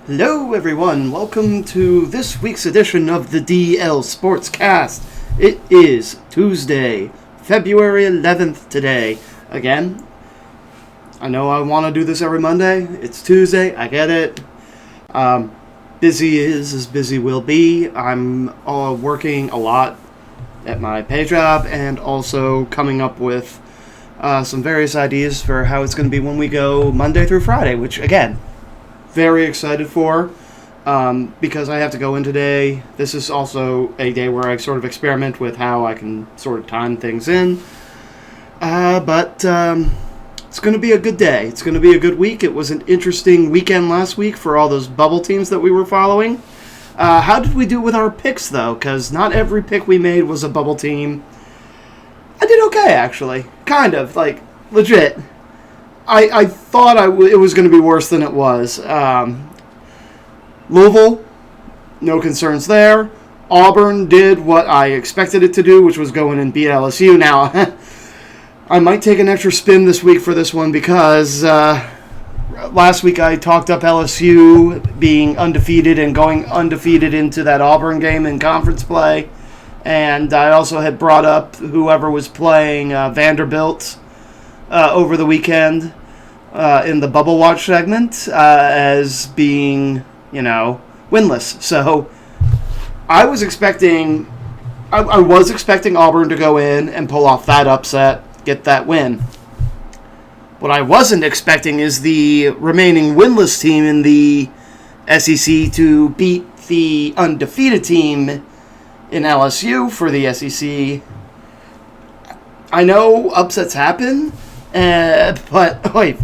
Hello everyone, welcome to this week's edition of the DL Sportscast. It is Tuesday, February 11th today. Again, I know I want to do this every Monday. It's Tuesday, I get it. Busy is as busy will be. I'm working a lot at my pay job and also coming up with some various ideas for how it's going to be when we go Monday through Friday, which again, very excited for because I have to go in today. This is also a day where I sort of experiment with how I can sort of time things in. But it's going to be a good day. It's going to be a good week. It was an interesting weekend last week for all those bubble teams that we were following. How did we do with our picks, though? Because not every pick we made was a bubble team. I did okay, actually. Kind of. Like, legit. I thought it was going to be worse than it was. Louisville, no concerns there. Auburn did what I expected it to do, which was go in and beat LSU. Now, I might take an extra spin this week for this one because last week I talked up LSU being undefeated and going undefeated into that Auburn game in conference play. And I also had brought up whoever was playing Vanderbilt over the weekend in the Bubble Watch segment as being, winless. So I was expecting Auburn to go in and pull off that upset, get that win. What I wasn't expecting is the remaining winless team in the SEC to beat the undefeated team in LSU for the SEC. I know upsets happen. But wait,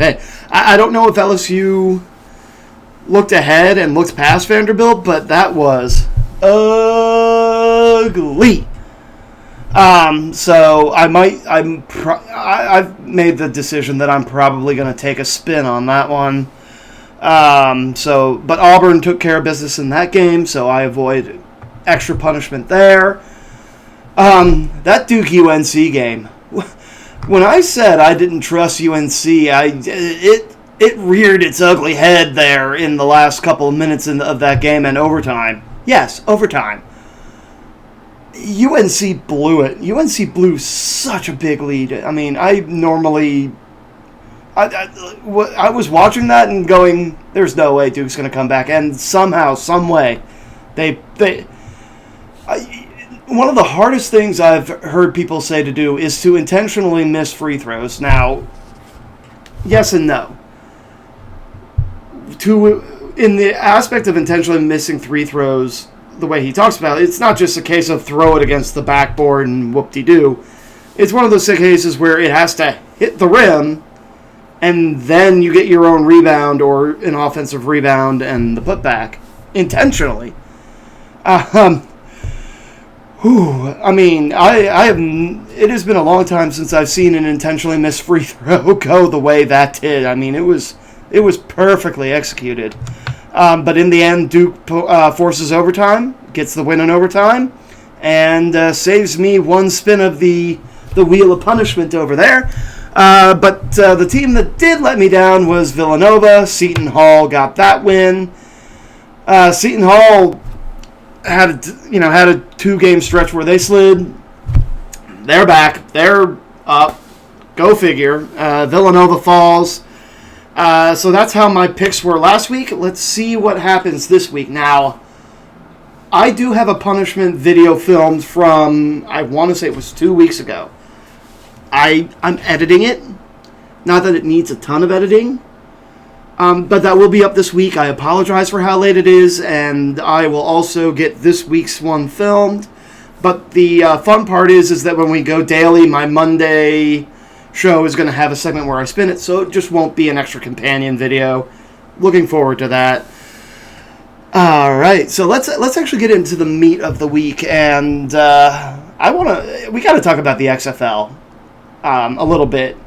I don't know if LSU looked ahead and looked past Vanderbilt, but that was ugly. So I've made the decision that I'm probably going to take a spin on that one. But Auburn took care of business in that game, so I avoid extra punishment there. That Duke UNC game. When I said I didn't trust UNC, it reared its ugly head there in the last couple of minutes of that game and overtime. Yes, overtime. UNC blew it. UNC blew such a big lead. I mean, I was watching that and going, "There's no way Duke's going to come back." And somehow, some way, one of the hardest things I've heard people say to do is to intentionally miss free throws. Now, yes and no. In the aspect of intentionally missing free throws, the way he talks about it, it's not just a case of throw it against the backboard and whoop-de-doo. It's one of those cases where it has to hit the rim, and then you get your own rebound or an offensive rebound and the putback intentionally. I mean, it has been a long time since I've seen an intentionally missed free throw go the way that did. I mean, it was perfectly executed. But in the end, Duke forces overtime, gets the win in overtime, and saves me one spin of the wheel of punishment over there. But the team that did let me down was Villanova. Seton Hall got that win. Seton Hall had a 2-game stretch where they slid. They're back. They're up. Go figure. Villanova falls. So that's how my picks were last week. Let's see what happens this week. Now, I do have a punishment video filmed from, I want to say it was 2 weeks ago. I'm editing it. Not that it needs a ton of editing. But that will be up this week. I apologize for how late it is, and I will also get this week's one filmed. But the fun part is that when we go daily, my Monday show is going to have a segment where I spin it, so it just won't be an extra companion video. Looking forward to that. All right, so let's actually get into the meat of the week, and we got to talk about the XFL a little bit.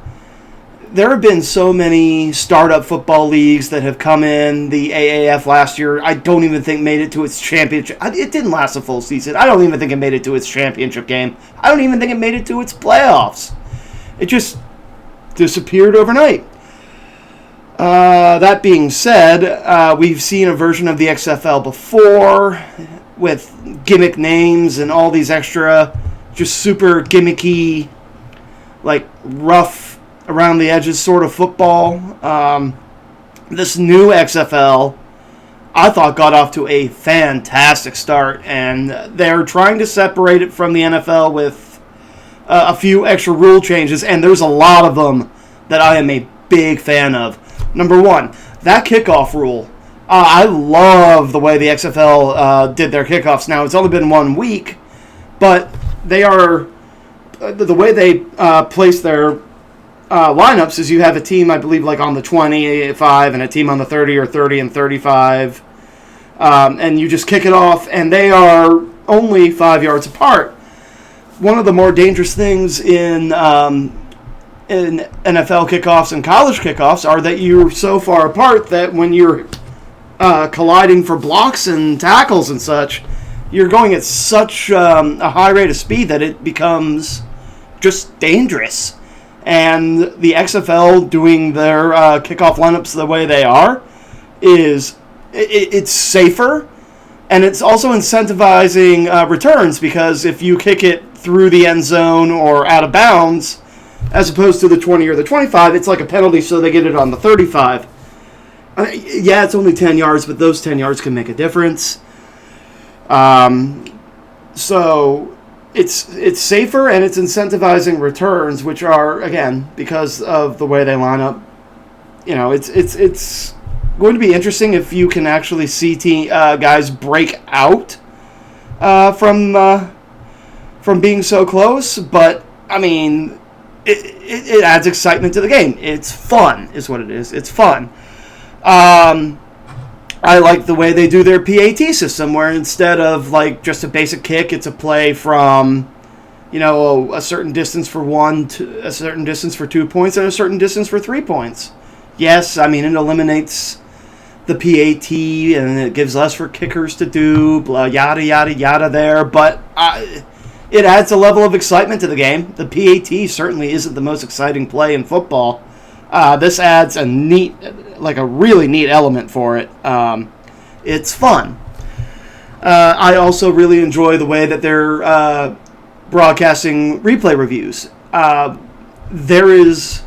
There have been so many startup football leagues that have come in. The AAF last year, I don't even think made it to its championship. It didn't last a full season. I don't even think it made it to its championship game. I don't even think it made it to its playoffs. It just disappeared overnight. That being said, we've seen a version of the XFL before with gimmick names and all these extra, just super gimmicky, like rough around the edges sort of football. This new XFL, I thought, got off to a fantastic start, and they're trying to separate it from the NFL with a few extra rule changes, and there's a lot of them that I am a big fan of. Number one, that kickoff rule. I love the way the XFL did their kickoffs. Now, it's only been 1 week, but they are the way they place their lineups is you have a team, I believe, like on the 25 and a team on the 30 or 30 and 35, and you just kick it off, and they are only 5 yards apart. One of the more dangerous things in NFL kickoffs and college kickoffs are that you're so far apart that when you're colliding for blocks and tackles and such, you're going at such a high rate of speed that it becomes just dangerous. And the XFL doing their kickoff lineups the way they are is it's safer, and it's also incentivizing returns, because if you kick it through the end zone or out of bounds, as opposed to the 20 or the 25, it's like a penalty, so they get it on the 35. Yeah, it's only 10 yards, but those 10 yards can make a difference. So it's safer, and it's incentivizing returns, which are, again, because of the way they line up. You know, it's going to be interesting if you can actually see guys break out from being so close. But I mean, it adds excitement to the game. It's fun, is what it is. It's fun. I like the way they do their PAT system, where instead of like just a basic kick, it's a play from, you know, a certain distance for 1, a certain distance for 2 points, and a certain distance for 3 points. Yes, I mean, it eliminates the PAT, and it gives less for kickers to do, blah, yada, yada, yada there, but it adds a level of excitement to the game. The PAT certainly isn't the most exciting play in football. This adds a really neat element for it. It's fun. I also really enjoy the way that they're broadcasting replay reviews. There is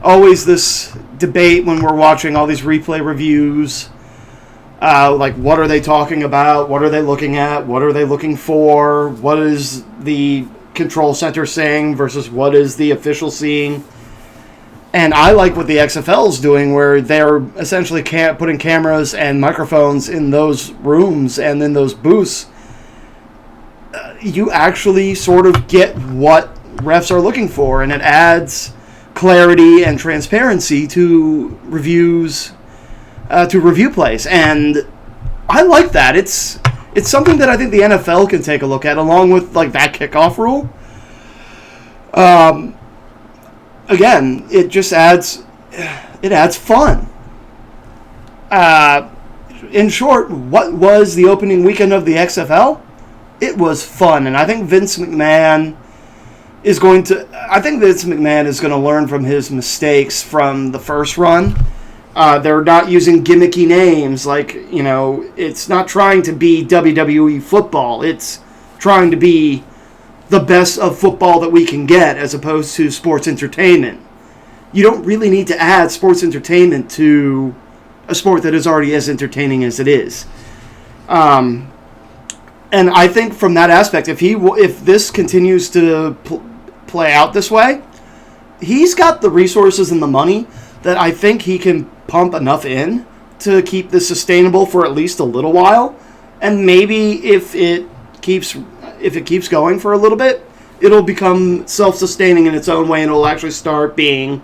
always this debate when we're watching all these replay reviews. Like, what are they talking about? What are they looking at? What are they looking for? What is the control center saying versus what is the official seeing? And I like what the XFL is doing, where they're essentially putting cameras and microphones in those rooms and in those booths. You actually sort of get what refs are looking for, and it adds clarity and transparency to reviews, to review plays. And I like that. It's something that I think the NFL can take a look at, along with like that kickoff rule. Again, it just adds fun. In short, what was the opening weekend of the XFL? It was fun, and I think Vince McMahon is going to learn from his mistakes from the first run. They're not using gimmicky names, like, you know, it's not trying to be WWE football. It's trying to be the best of football that we can get, as opposed to sports entertainment. You don't really need to add sports entertainment to a sport that is already as entertaining as it is. And I think from that aspect, if this continues to play out this way, he's got the resources and the money that I think he can pump enough in to keep this sustainable for at least a little while. And maybe if it keeps going for a little bit, it'll become self-sustaining in its own way, and it'll actually start being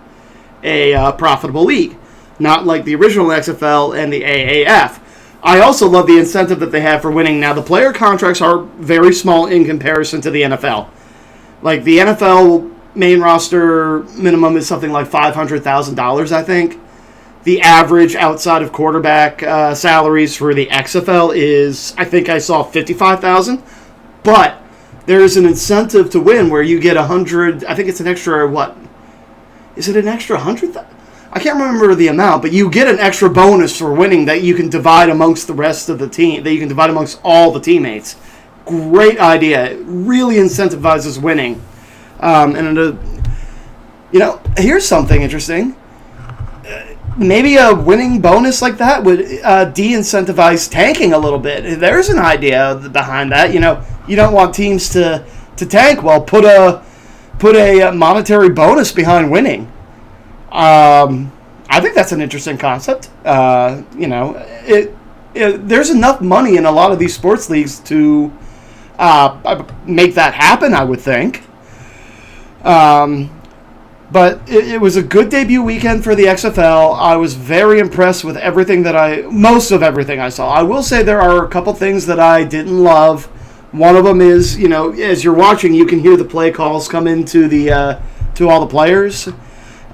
a profitable league, not like the original XFL and the AAF. I also love the incentive that they have for winning. Now, the player contracts are very small in comparison to the NFL. Like, the NFL main roster minimum is something like $500,000, I think. The average outside of quarterback salaries for the XFL is, I think I saw $55,000. But there is an incentive to win where you get 100. I think it's an extra, what? Is it an extra 100? I can't remember the amount, but you get an extra bonus for winning that you can divide amongst the rest of the team, that you can divide amongst all the teammates. Great idea. It really incentivizes winning. Here's something interesting. Maybe a winning bonus like that would de-incentivize tanking a little bit. There's an idea behind that. You don't want teams to tank. Well, put a monetary bonus behind winning. I think that's an interesting concept. There's enough money in a lot of these sports leagues to make that happen, I would think. But it was a good debut weekend for the XFL. I was very impressed with most of everything I saw. I will say there are a couple things that I didn't love. One of them is, as you're watching, you can hear the play calls come into to all the players.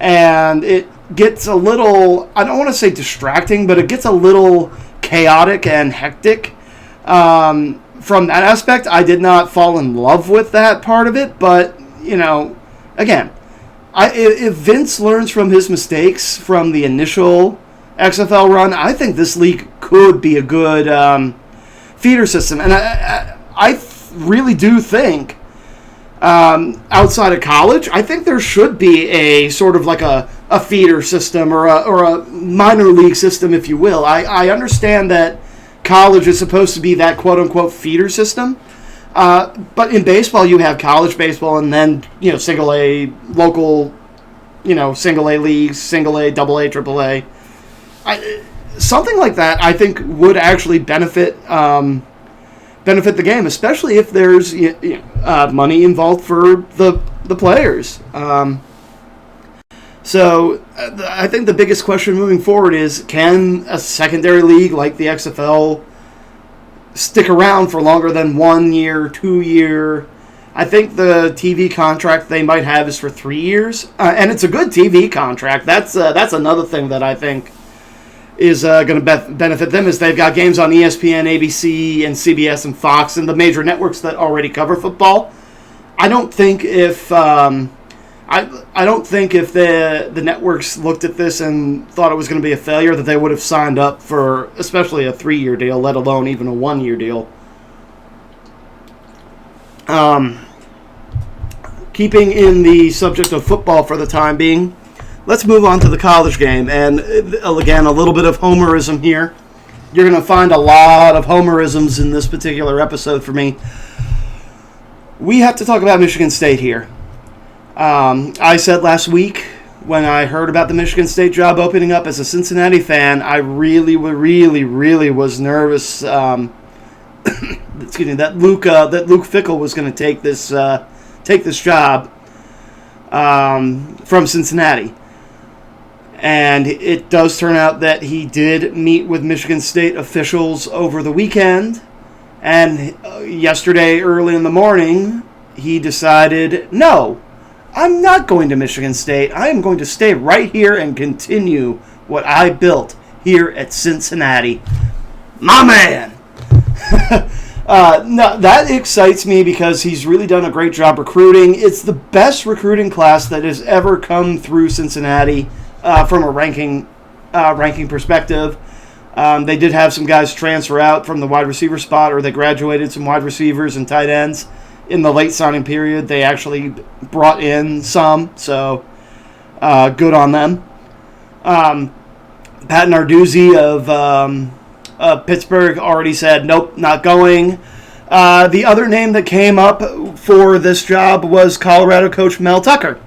And it gets a little, I don't want to say distracting, but it gets a little chaotic and hectic. From that aspect, I did not fall in love with that part of it. But, again, if Vince learns from his mistakes from the initial XFL run, I think this league could be a good feeder system. And I really do think, outside of college, I think there should be a sort of like a feeder system or a minor league system, if you will. I understand that college is supposed to be that quote-unquote feeder system. But in baseball, you have college baseball and then, single A, local, single A leagues, single A, double A, triple A. Something like that, I think, would actually benefit the game, especially if there's money involved for the players. So I think the biggest question moving forward is, can a secondary league like the XFL stick around for longer than 1 year, 2 year? I think the TV contract they might have is for 3 years, and it's a good TV contract. That's another thing that I think is going to benefit them, is they've got games on ESPN, ABC, and CBS and Fox, and the major networks that already cover football. I don't think if the networks looked at this and thought it was going to be a failure, that they would have signed up for especially a 3-year deal, let alone even a 1-year deal. Keeping in the subject of football for the time being, let's move on to the college game. And again, a little bit of homerism here. You're going to find a lot of homerisms in this particular episode for me. We have to talk about Michigan State here. I said last week, when I heard about the Michigan State job opening up, as a Cincinnati fan, I really was nervous. That Luke Fickell was going to take this job from Cincinnati. And it does turn out that he did meet with Michigan State officials over the weekend. And yesterday, early in the morning, he decided, no, I'm not going to Michigan State. I am going to stay right here and continue what I built here at Cincinnati. My man! No, that excites me because he's really done a great job recruiting. It's the best recruiting class that has ever come through Cincinnati from a ranking perspective. They did have some guys transfer out from the wide receiver spot, or they graduated some wide receivers and tight ends. In the late signing period, they actually brought in some, so good on them. Pat Narduzzi of Pittsburgh already said, nope, not going. The other name that came up for this job was Colorado coach Mel Tucker.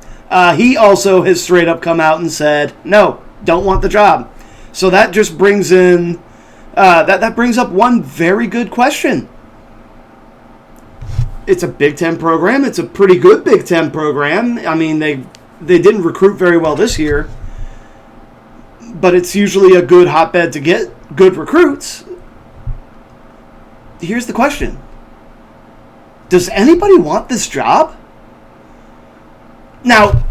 He also has straight up come out and said, no, don't want the job. So that just brings in, that brings up one very good question. It's a Big Ten program. It's a pretty good Big Ten program. I mean, they didn't recruit very well this year, but it's usually a good hotbed to get good recruits. Here's the question. Does anybody want this job? Now,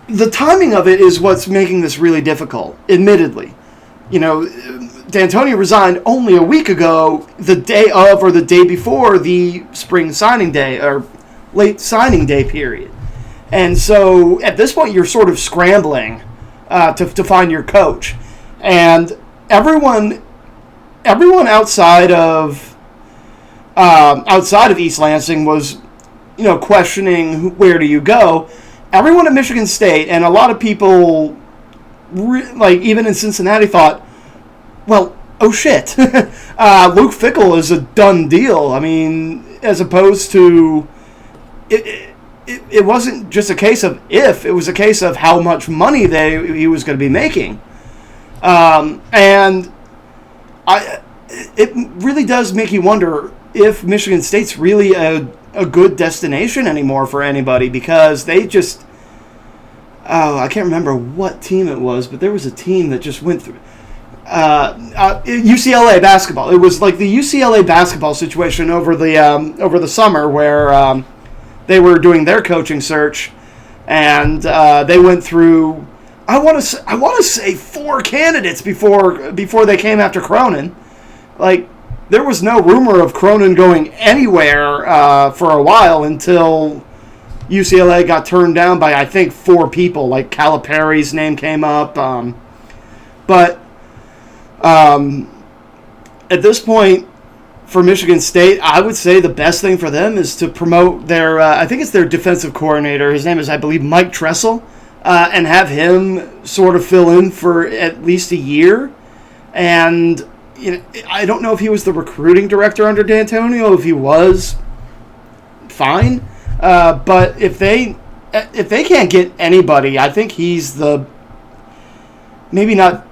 the timing of it is what's making this really difficult, admittedly. D'Antonio resigned only a week ago, the day of or the day before the spring signing day or late signing day period. And so at this point, you're sort of scrambling to find your coach. And everyone outside of East Lansing was, questioning where do you go. Everyone at Michigan State and a lot of people, even in Cincinnati, thought, well, oh shit, Luke Fickell is a done deal. I mean, as opposed to it wasn't just a case of if, it was a case of how much money he was going to be making. And it really does make you wonder if Michigan State's really a good destination anymore for anybody, because they just, I can't remember what team it was, but there was a team that just went through UCLA basketball. It was like the UCLA basketball situation over the summer where they were doing their coaching search, and they went through, I want to say 4 candidates before they came after Cronin. Like, there was no rumor of Cronin going anywhere for a while until UCLA got turned down by, I think, 4 people. Like, Calipari's name came up. But at this point, for Michigan State, I would say the best thing for them is to promote their, I think it's their defensive coordinator. His name is, I believe, Mike Tressel, and have him sort of fill in for at least a year. And I don't know if he was the recruiting director under D'Antonio. If he was, fine. But if they can't get anybody, I think he's the maybe not.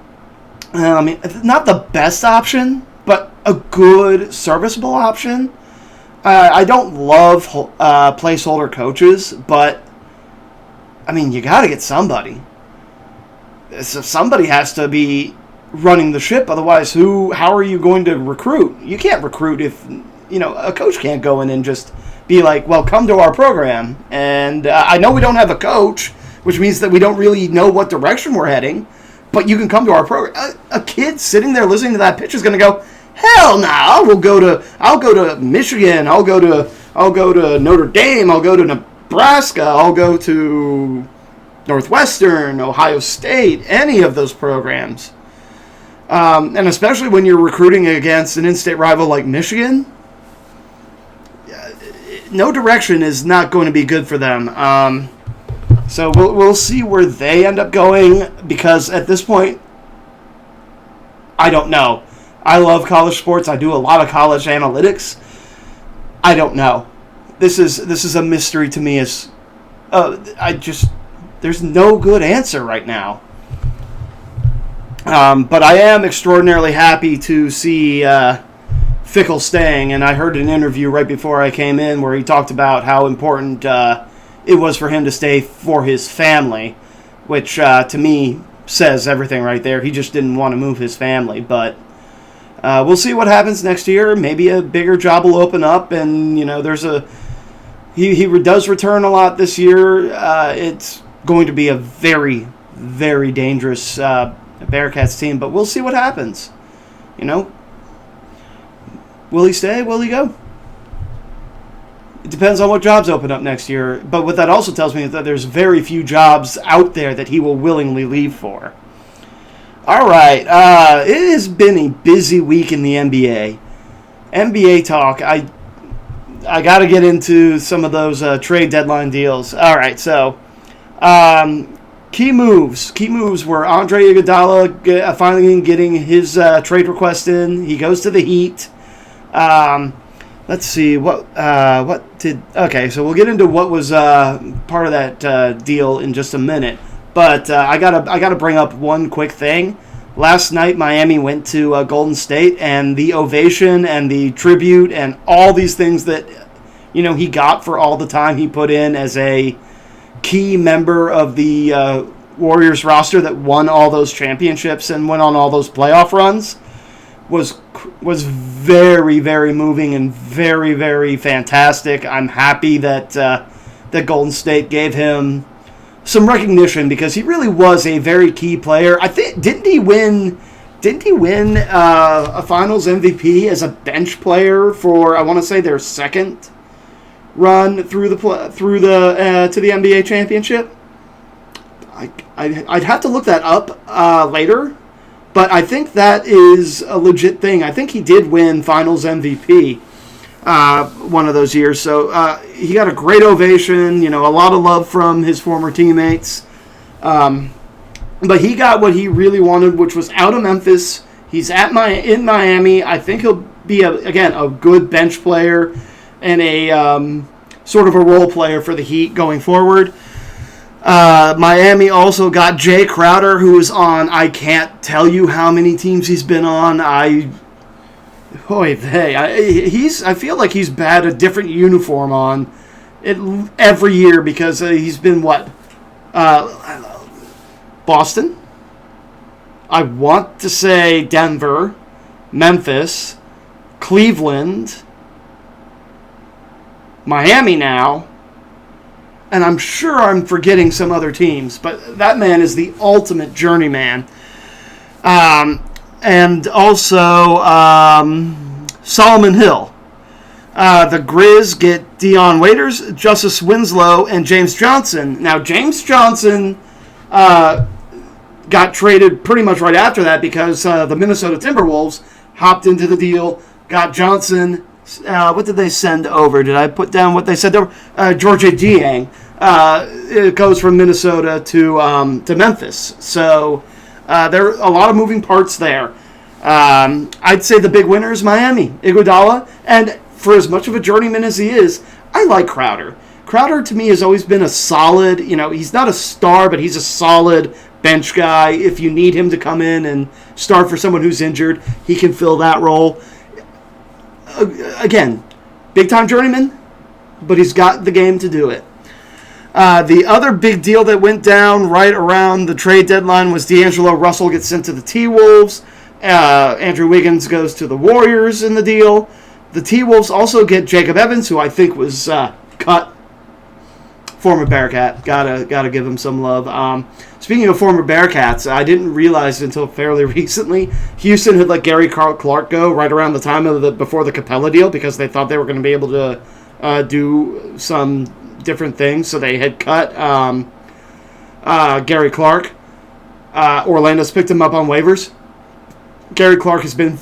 Not the best option, but a good, serviceable option. I don't love placeholder coaches, but I mean, you got to get somebody. So somebody has to be running the ship. Otherwise, how are you going to recruit? You can't recruit if, a coach can't go in and just be like, well, come to our program. And I know we don't have a coach, which means that we don't really know what direction we're heading, but you can come to our program. A kid sitting there listening to that pitch is going to go, hell no, I'll go to Michigan, I'll go to Notre Dame, I'll go to Nebraska, I'll go to Northwestern, Ohio State, any of those programs. And especially when you're recruiting against an in-state rival like Michigan, no direction is not going to be good for them. So we'll see where they end up going, because at this point, I don't know. I love college sports. I do a lot of college analytics. I don't know. This is a mystery to me. There's no good answer right now. But I am extraordinarily happy to see Fickell staying, and I heard an interview right before I came in where he talked about how important it was for him to stay for his family, which to me says everything right there. He just didn't want to move his family, but we'll see what happens next year. Maybe a bigger job will open up, and he does return a lot this year. It's going to be a very, very dangerous Bearcats team, but we'll see what happens. Will he stay? Will he go? It depends on what jobs open up next year. But what that also tells me is that there's very few jobs out there that he will willingly leave for. All right. It has been a busy week in the NBA. NBA talk. I got to get into some of those trade deadline deals. All right. So, key moves. Key moves were Andre Iguodala finally getting his trade request in. He goes to the Heat. Let's see okay, so we'll get into what was part of that deal in just a minute. But I gotta bring up one quick thing. Last night, Miami went to Golden State, and the ovation and the tribute and all these things that he got for all the time he put in as a key member of the Warriors roster that won all those championships and went on all those playoff runs was very, very moving and very, very fantastic. I'm happy that that Golden State gave him some recognition, because he really was a very key player. I think didn't he win a Finals MVP as a bench player for, I want to say, their second run to the NBA championship? I'd have to look that up later, but I think that is a legit thing. I think he did win Finals MVP one of those years, so he got a great ovation. A lot of love from his former teammates, but he got what he really wanted, which was out of Memphis. He's in Miami. I think he'll be a good bench player and a sort of a role player for the Heat going forward. Miami also got Jay Crowder, who is on, I can't tell you how many teams he's been on. I feel like he's had a different uniform on every year because he's been Boston? I want to say Denver, Memphis, Cleveland, Miami now, and I'm sure I'm forgetting some other teams, but that man is the ultimate journeyman. And also Solomon Hill. The Grizz get Dion Waiters, Justice Winslow, and James Johnson. Now, James Johnson got traded pretty much right after that because the Minnesota Timberwolves hopped into the deal, got Johnson. What did they send over? Did I put down what they sent over? Georgia Dieng. It goes from Minnesota to Memphis. So there are a lot of moving parts there. I'd say the big winner is Miami, Iguodala. And for as much of a journeyman as he is, I like Crowder. Crowder, to me, has always been a solid, he's not a star, but he's a solid bench guy. If you need him to come in and start for someone who's injured, he can fill that role. Again, big-time journeyman, but he's got the game to do it. The other big deal that went down right around the trade deadline was D'Angelo Russell gets sent to the T-Wolves. Andrew Wiggins goes to the Warriors in the deal. The T-Wolves also get Jacob Evans, who I think was cut. Former Bearcat. Gotta give him some love. Speaking of former Bearcats, I didn't realize until fairly recently, Houston had let Gary Clark go right around the time of before the Capella deal because they thought they were going to be able to do some different things. So they had cut Gary Clark. Orlando's picked him up on waivers. Gary Clark has been,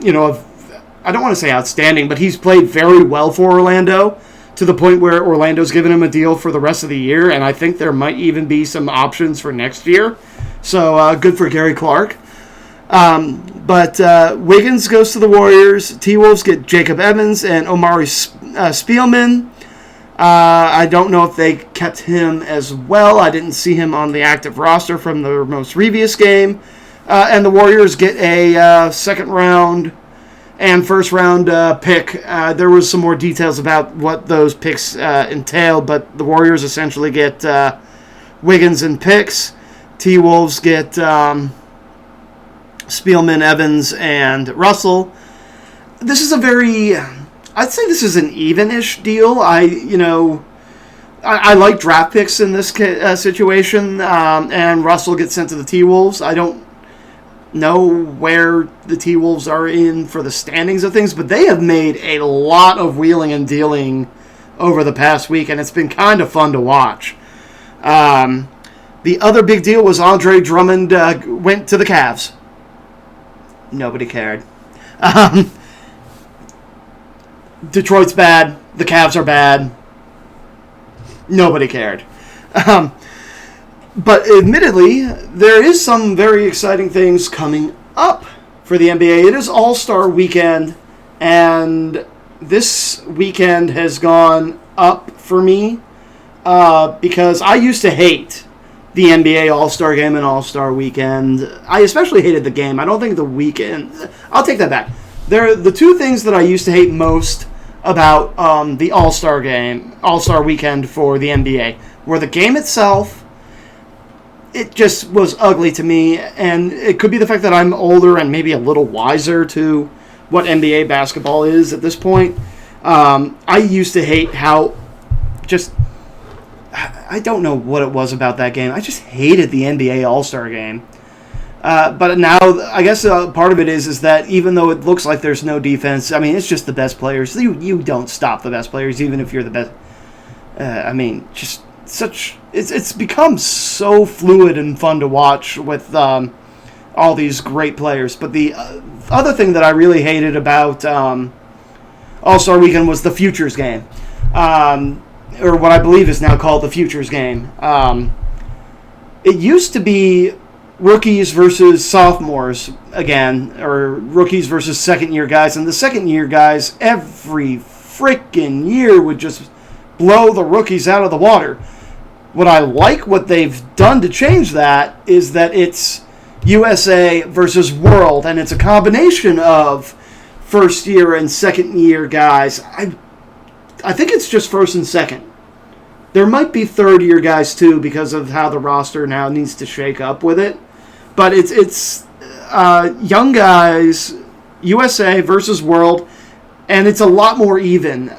I don't want to say outstanding, but he's played very well for Orlando to the point where Orlando's given him a deal for the rest of the year, and I think there might even be some options for next year. So good for Gary Clark. But Wiggins goes to the Warriors. T-Wolves get Jacob Evans and Omari Spielman. I don't know if they kept him as well. I didn't see him on the active roster from the most previous game. And the Warriors get a second round and first round pick. There was some more details about what those picks entail, but the Warriors essentially get Wiggins and picks. T-Wolves get Spielman, Evans, and Russell. This is I'd say this is an even-ish deal. I like draft picks in this situation, and Russell gets sent to the T-Wolves. I don't know where the T-Wolves are in for the standings of things, but they have made a lot of wheeling and dealing over the past week, and it's been kind of fun to watch. The other big deal was Andre Drummond went to the Cavs. Nobody cared. Detroit's bad. The Cavs are bad. Nobody cared. But admittedly, there is some very exciting things coming up for the NBA. It is All-Star Weekend, and this weekend has gone up for me because I used to hate the NBA All-Star Game and All-Star Weekend. I especially hated the game. I don't think the weekend... I'll take that back. The two things that I used to hate most about the All-Star Game, All-Star Weekend for the NBA were the game itself. It just was ugly to me, and it could be the fact that I'm older and maybe a little wiser to what NBA basketball is at this point. I used to hate how just... I don't know what it was about that game. I just hated the NBA All-Star Game. But now, I guess part of it is that even though it looks like there's no defense, I mean, it's just the best players. You don't stop the best players, even if you're the best. it's become so fluid and fun to watch with all these great players. But the other thing that I really hated about All-Star Weekend was the Futures game, or what I believe is now called the Futures game. It used to be rookies versus sophomores again, or rookies versus second-year guys, and the second-year guys every freaking year would just blow the rookies out of the water. What they've done to change that is that it's USA versus World, and it's a combination of first-year and second-year guys. I think it's just first and second. There might be third-year guys, too, because of how the roster now needs to shake up with it. But it's young guys, USA versus World, and it's a lot more even.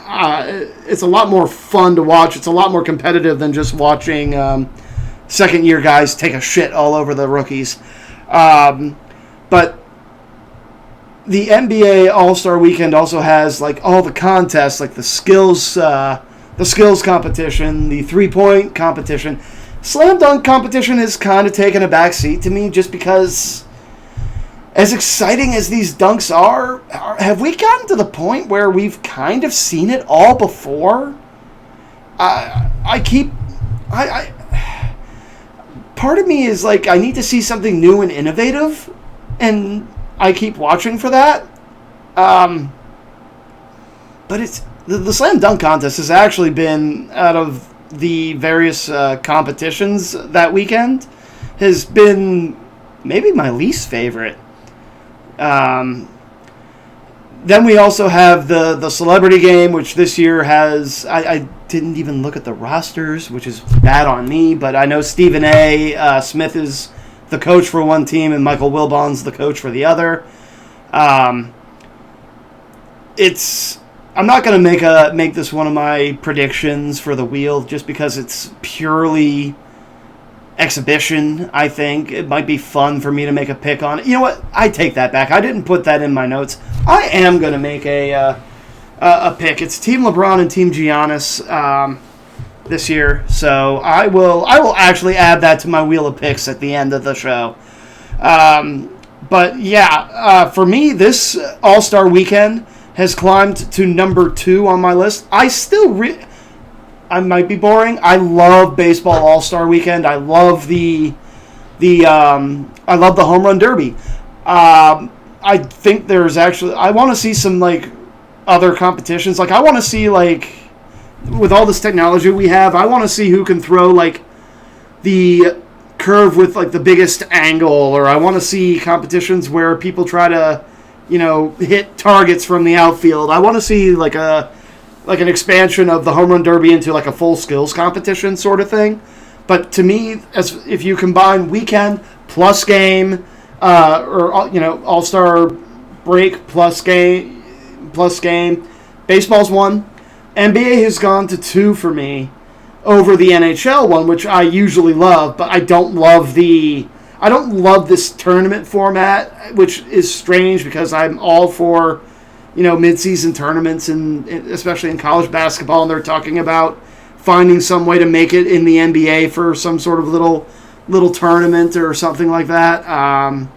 It's a lot more fun to watch. It's a lot more competitive than just watching second-year guys take a shit all over the rookies. But the NBA All-Star Weekend also has like all the contests, like the skills competition, the three-point competition. Slam dunk competition has kind of taken a back seat to me just because, as exciting as these dunks are, have we gotten to the point where we've kind of seen it all before? Part of me is like, I need to see something new and innovative, and I keep watching for that. But it's the slam dunk contest has actually been, out of the various competitions that weekend, has been maybe my least favorite. Then we also have the celebrity game, which this year has, I didn't even look at the rosters, which is bad on me, but I know Stephen A. Smith is the coach for one team and Michael Wilbon's the coach for the other. I'm not going to make this one of my predictions for the wheel just because it's purely exhibition, I think. It might be fun for me to make a pick on it. You know what? I take that back. I didn't put that in my notes. I am going to make a pick. It's Team LeBron and Team Giannis this year. So I will actually add that to my wheel of picks at the end of the show. But yeah, for me, this All-Star Weekend has climbed to number 2 on my list. I might be boring. I love baseball All-Star Weekend. I love the home run derby. I think there's actually, I want to see some like other competitions. Like I want to see, like, with all this technology we have, I want to see who can throw like the curve with like the biggest angle, or I want to see competitions where people try to, hit targets from the outfield. I want to see like an expansion of the home run derby into like a full skills competition sort of thing. But to me, if you combine weekend plus game, or All-Star break plus game, baseball's 1. NBA has gone to 2 for me over the NHL one, which I usually love, but I don't love this tournament format, which is strange because I'm all for, mid-season tournaments, and especially in college basketball, and they're talking about finding some way to make it in the NBA for some sort of little tournament or something like that. I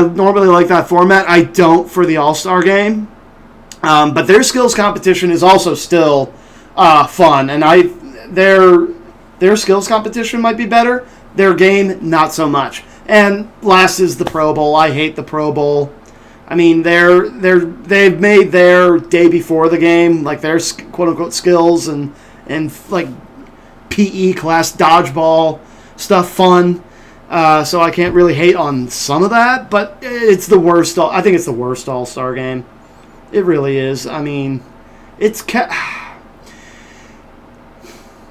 normally like that format. I don't for the All-Star game. But their skills competition is also still fun, and their skills competition might be better. Their game, not so much. And last is the Pro Bowl. I hate the Pro Bowl. I mean, they've made their day before the game, like their quote unquote skills and like PE class dodgeball stuff fun. So I can't really hate on some of that, but it's the worst. I think it's the worst All-Star game. It really is. I mean,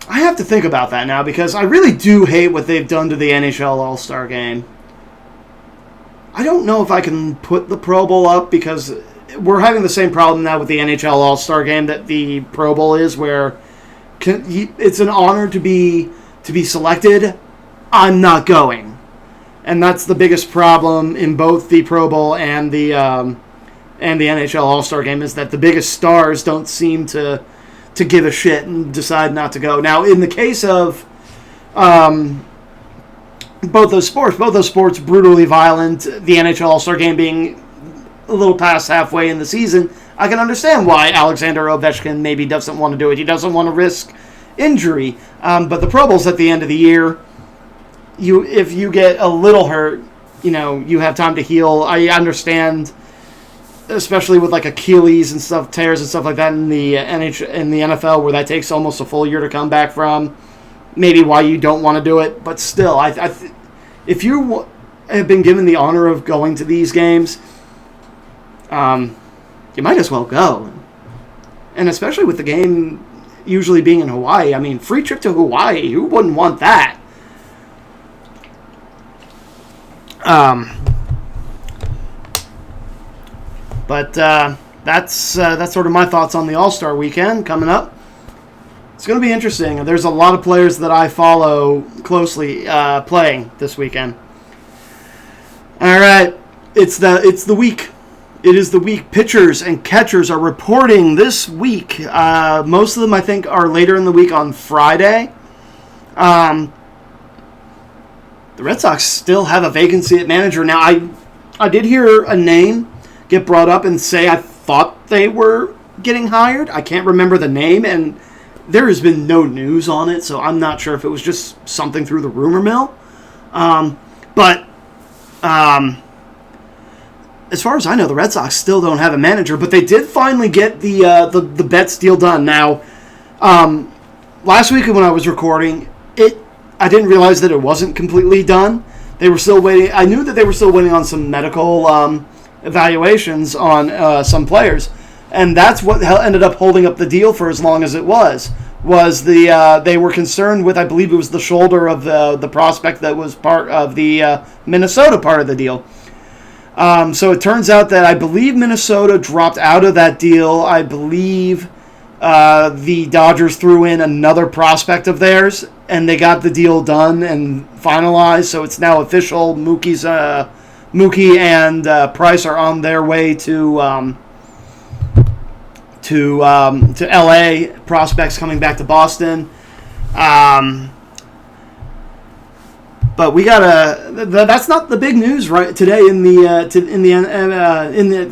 I have to think about that now because I really do hate what they've done to the NHL All-Star Game. I don't know if I can put the Pro Bowl up because we're having the same problem now with the NHL All-Star Game that the Pro Bowl is, where it's an honor to be selected. I'm not going, and that's the biggest problem in both the Pro Bowl and the NHL All-Star Game, is that the biggest stars don't seem to give a shit and decide not to go. Now, in the case of Both those sports brutally violent. The NHL All-Star Game being a little past halfway in the season, I can understand why Alexander Ovechkin maybe doesn't want to do it. He doesn't want to risk injury. But the Pro Bowl's at the end of the year. If you get a little hurt, you have time to heal. I understand, especially with like Achilles and stuff, tears and stuff like that in the NFL, where that takes almost a full year to come back from. Maybe why you don't want to do it, but still, if you have been given the honor of going to these games, you might as well go. And especially with the game usually being in Hawaii, I mean, free trip to Hawaii, who wouldn't want that? But that's sort of my thoughts on the All-Star Weekend coming up. It's going to be interesting. There's a lot of players that I follow closely playing this weekend. All right, it's the week. It is the week. Pitchers and catchers are reporting this week. Most of them, I think, are later in the week on Friday. The Red Sox still have a vacancy at manager. Now, I did hear a name get brought up and say I thought they were getting hired. I can't remember the name, and there has been no news on it, so I'm not sure if it was just something through the rumor mill. But as far as I know, the Red Sox still don't have a manager, but they did finally get the Betts deal done. Now, last week when I was recording, I didn't realize that it wasn't completely done. They were still waiting. I knew that they were still waiting on some medical evaluations on some players. And that's what ended up holding up the deal for as long as it was they were concerned with, I believe it was the shoulder of the prospect that was part of the Minnesota part of the deal. So it turns out that I believe Minnesota dropped out of that deal. I believe the Dodgers threw in another prospect of theirs, and they got the deal done and finalized. So it's now official. Mookie and Price are on their way to LA, prospects coming back to Boston. But we gotta. That's not the big news right today in the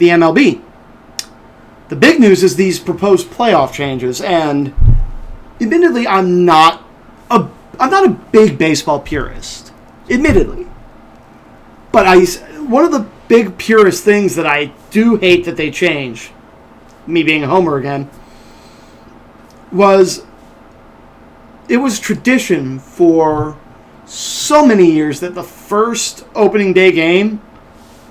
MLB. The big news is these proposed playoff changes, and admittedly, I'm not a big baseball purist. Admittedly, but one of the big purist things that I do hate that they change, me being a homer again, it was tradition for so many years that the first opening day game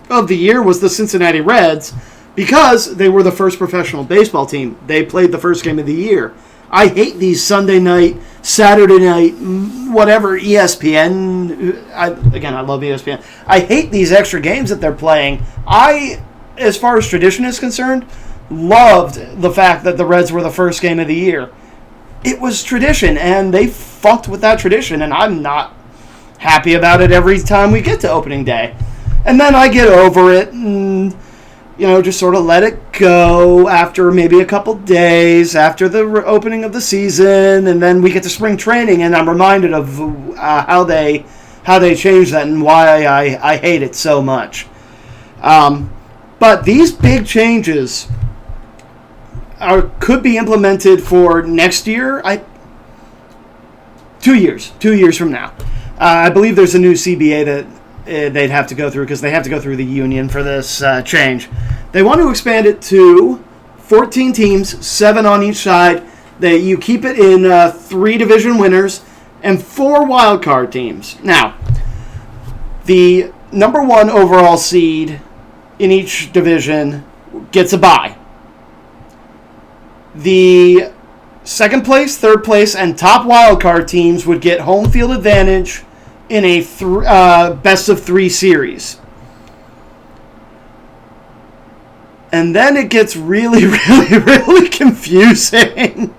of the year was the Cincinnati Reds because they were the first professional baseball team. They played the first game of the year. I hate these Sunday night, Saturday night, whatever, ESPN. I love ESPN. I hate these extra games that they're playing. As far as tradition is concerned, loved the fact that the Reds were the first game of the year. It was tradition, and they fucked with that tradition, and I'm not happy about it every time we get to opening day. And then I get over it and, just sort of let it go after maybe a couple days after the opening of the season, and then we get to spring training, and I'm reminded of how they changed that and why I hate it so much. But these big changes could be implemented for next year. 2 years. 2 years from now. I believe there's a new CBA that they'd have to go through because they have to go through the union for this change. They want to expand it to 14 teams, 7 on each side. You keep it in 3 division winners and 4 wild card teams. Now, the number 1 overall seed in each division gets a bye. The second place, third place, and top wildcard teams would get home field advantage in a best of 3 series. And then it gets really, really, really confusing.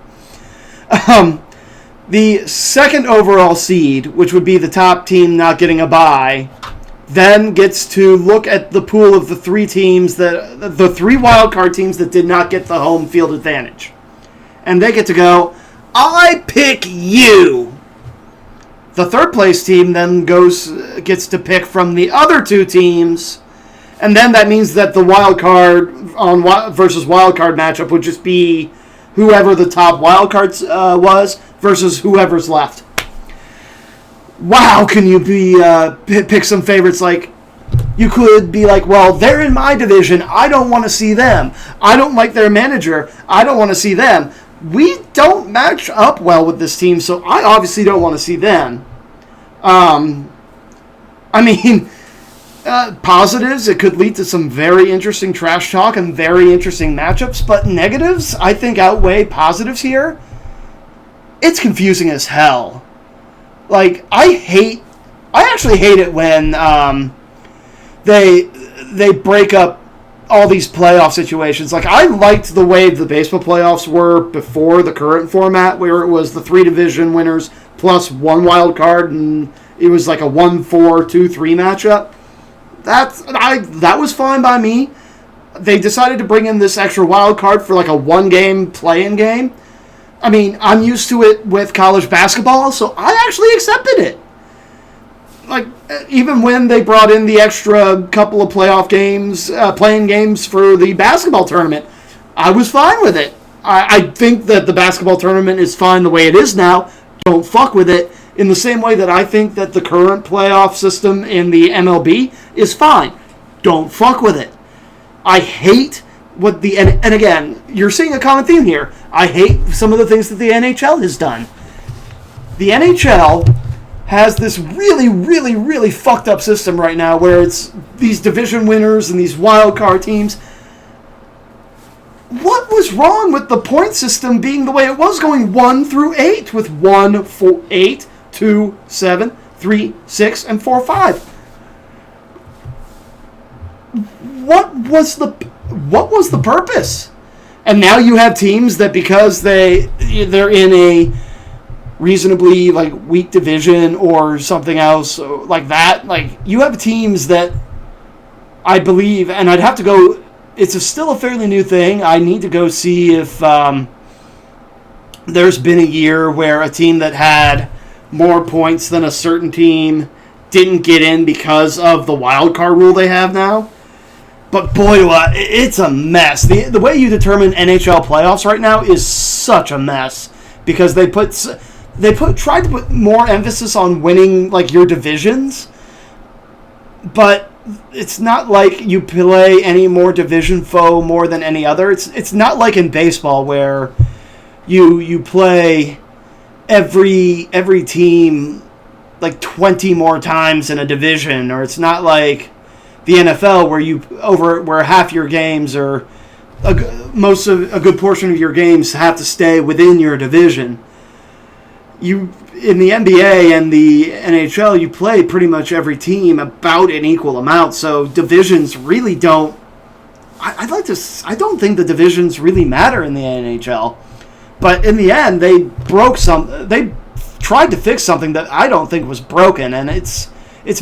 The second overall seed, which would be the top team not getting a bye, then gets to look at the pool of the 3 teams, the 3 wildcard teams that did not get the home field advantage. And they get to go, I pick you The third place team then gets to pick from the other two teams, and then that means that the wild card versus wild card matchup would just be whoever the top wild card was versus whoever's left. Wow, can you pick some favorites? Like, you could be like, well, they're in my division. I don't want to see them. I don't like their manager. I don't want to see them. We don't match up well with this team, so I obviously don't want to see them. Positives, it could lead to some very interesting trash talk and very interesting matchups, but negatives, I think, outweigh positives here. It's confusing as hell. Like, I actually hate it when they break up all these playoff situations. Like, I liked the way the baseball playoffs were before the current format, where it was the 3 division winners plus 1 wild card, and it was like a 1-4-2-3 matchup. That was fine by me. They decided to bring in this extra wild card for like a 1-game play-in game. I mean, I'm used to it with college basketball, so I actually accepted it. Like, even when they brought in the extra couple of playoff games, playing games for the basketball tournament, I was fine with it. I think that the basketball tournament is fine the way it is now. Don't fuck with it. In the same way that I think that the current playoff system in the MLB is fine. Don't fuck with it. I hate what and again, you're seeing a common theme here. I hate some of the things that the NHL has done. The NHL has this really, really, really fucked up system right now where it's these division winners and these wild card teams. What was wrong with the point system being the way it was, going 1 through 8 with 1, 4, 8, 2, 7, 3, 6, and 4, 5? What was the purpose? And now you have teams that, because they're in a reasonably like weak division or something else like that, like, you have teams that I believe, and I'd have to go, it's still a fairly new thing. I need to go see if there's been a year where a team that had more points than a certain team didn't get in because of the wild card rule they have now. But boy, it's a mess. The way you determine NHL playoffs right now is such a mess, because they tried to put more emphasis on winning like your divisions, but it's not like you play any more division foe more than any other. It's not like in baseball where you play every team like 20 more times in a division, or it's not like the NFL where half your games or a good portion of your games have to stay within your division. In the NBA and the NHL, you play pretty much every team about an equal amount, so divisions really don't. I don't think the divisions really matter in the NHL, but in the end, they tried to fix something that I don't think was broken, and it's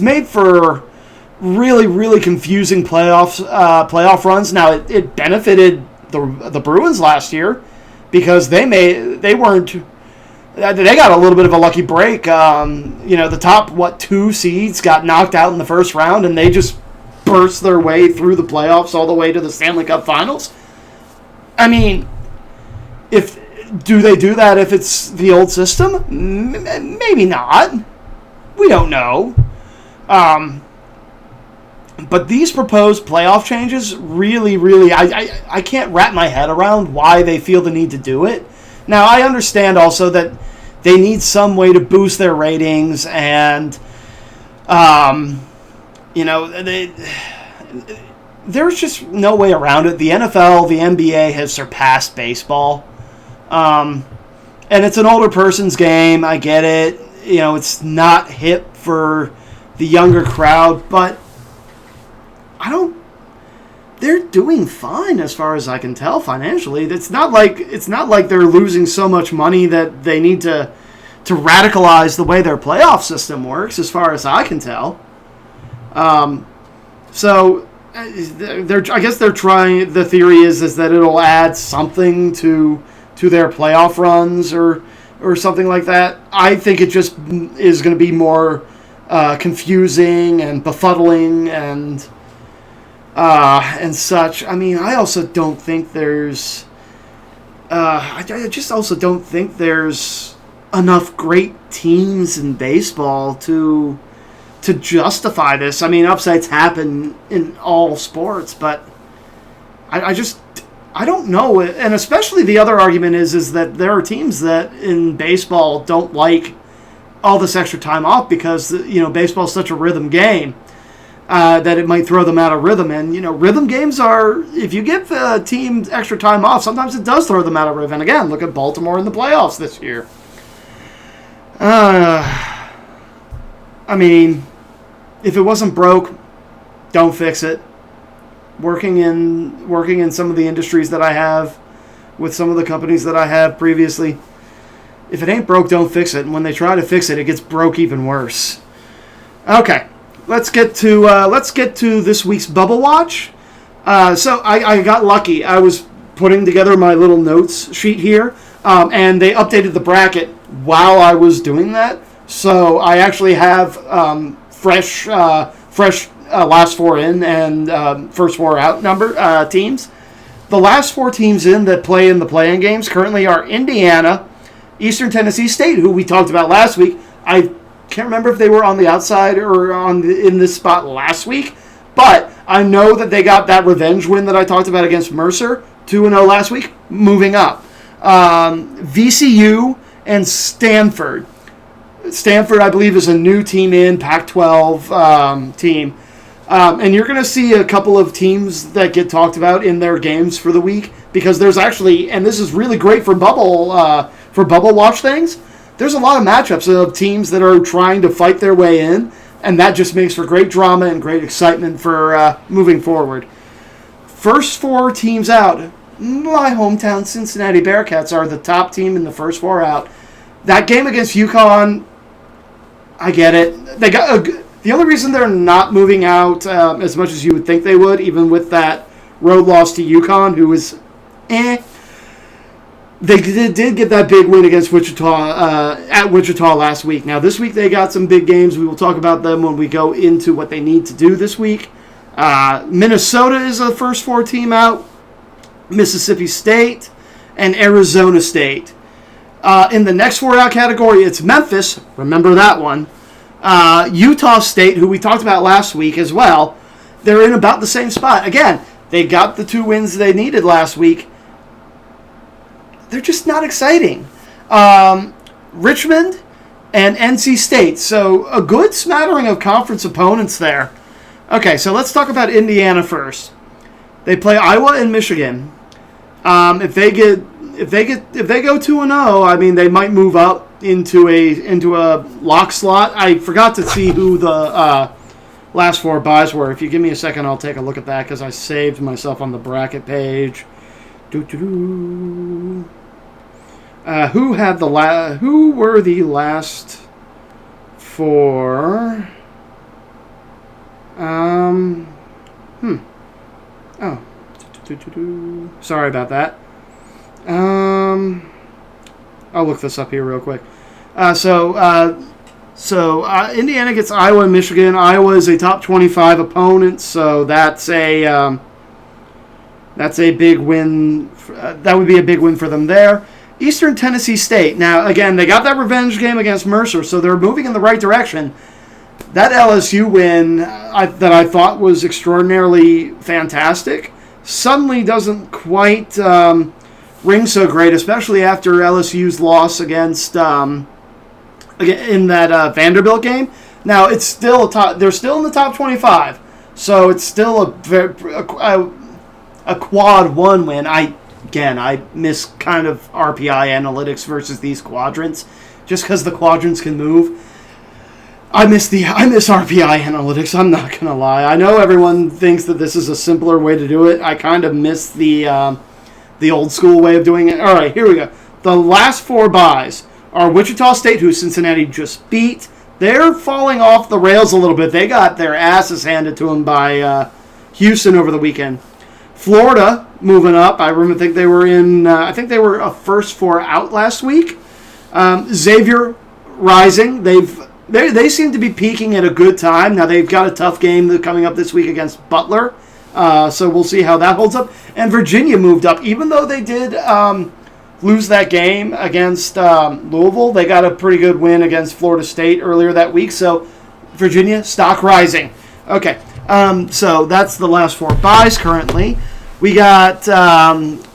made for really, really confusing playoff runs. Now, it benefited the Bruins last year because they got a little bit of a lucky break. The top 2 seeds got knocked out in the first round, and they just burst their way through the playoffs all the way to the Stanley Cup Finals. I mean, do they do that if it's the old system? Maybe not. We don't know. But these proposed playoff changes really, really, I can't wrap my head around why they feel the need to do it. Now, I understand also that they need some way to boost their ratings, and, there's just no way around it. The NFL, the NBA has surpassed baseball. And it's an older person's game. I get it. It's not hip for the younger crowd, but they're doing fine as far as I can tell financially. It's not like they're losing so much money that they need to radicalize the way their playoff system works, as far as I can tell. So I guess they're trying. The theory is that it'll add something to their playoff runs, or or something like that. I think it just is going to be more confusing and befuddling and such. I mean, I also don't think there's... I just also don't think there's enough great teams in baseball to justify this. I mean, upsets happen in all sports, but I don't know. And especially the other argument is that there are teams that in baseball don't like all this extra time off because, baseball is such a rhythm game that it might throw them out of rhythm. And, rhythm games are, if you give a team extra time off, sometimes it does throw them out of rhythm. And again, look at Baltimore in the playoffs this year. I mean, if it wasn't broke, don't fix it. Working in some of the industries that I have, with some of the companies that I have previously, if it ain't broke, don't fix it. And when they try to fix it, it gets broke even worse. Okay, let's get to this week's Bubble Watch. So I got lucky. I was putting together my little notes sheet here, and they updated the bracket while I was doing that. So I actually have fresh last four in and first four out number teams. The last four teams in that play in the play-in games currently are Indiana, Eastern Tennessee State, who we talked about last week. I can't remember if they were on the outside or in this spot last week, but I know that they got that revenge win that I talked about against Mercer, 2-0 last week, moving up. VCU and Stanford. Stanford, I believe, is a new team in Pac-12 team. And you're going to see a couple of teams that get talked about in their games for the week because there's actually, and this is really great for Bubble Watch things, there's a lot of matchups of teams that are trying to fight their way in, and that just makes for great drama and great excitement for moving forward. First four teams out, my hometown Cincinnati Bearcats are the top team in the first four out. That game against UConn, I get it. They got the only reason they're not moving out as much as you would think they would, even with that road loss to UConn, who was they did get that big win against Wichita at Wichita last week. Now, this week they got some big games. We will talk about them when we go into what they need to do this week. Minnesota is a first four team out. Mississippi State and Arizona State. In the next four out category, it's Memphis. Remember that one. Utah State, who we talked about last week as well. They're in about the same spot. Again, they got the two wins they needed last week. They're just not exciting. Richmond and NC State. So a good smattering of conference opponents there. Okay, so let's talk about Indiana first. They play Iowa and Michigan. If they go 2-0, I mean, they might move up into a lock slot. I forgot to see who the last four buys were. If you give me a second, I'll take a look at that because I saved myself on the bracket page. Who were the last four? Sorry about that. I'll look this up here real quick. So Indiana gets Iowa and Michigan. Iowa is a top 25 opponent, so that's a big win. That would be a big win for them there. Eastern Tennessee State. Now, again, they got that revenge game against Mercer, so they're moving in the right direction. That LSU win that I thought was extraordinarily fantastic suddenly doesn't quite ring so great, especially after LSU's loss against in that Vanderbilt game. Now it's still they're still in the top 25, so it's still a quad one win. I miss kind of RPI analytics versus these quadrants, just because the quadrants can move. I miss RPI analytics. I'm not gonna lie. I know everyone thinks that this is a simpler way to do it. I kind of miss the old school way of doing it. All right, here we go. The last four buys are Wichita State, who Cincinnati just beat. They're falling off the rails a little bit. They got their asses handed to them by Houston over the weekend. Florida moving up. I think they were in. I think they were a first four out last week. Xavier rising. They seem to be peaking at a good time. Now they've got a tough game coming up this week against Butler. So we'll see how that holds up. And Virginia moved up. Even though they did lose that game against Louisville, they got a pretty good win against Florida State earlier that week. So Virginia, stock rising. Okay, so that's the last 4 buys currently. We got,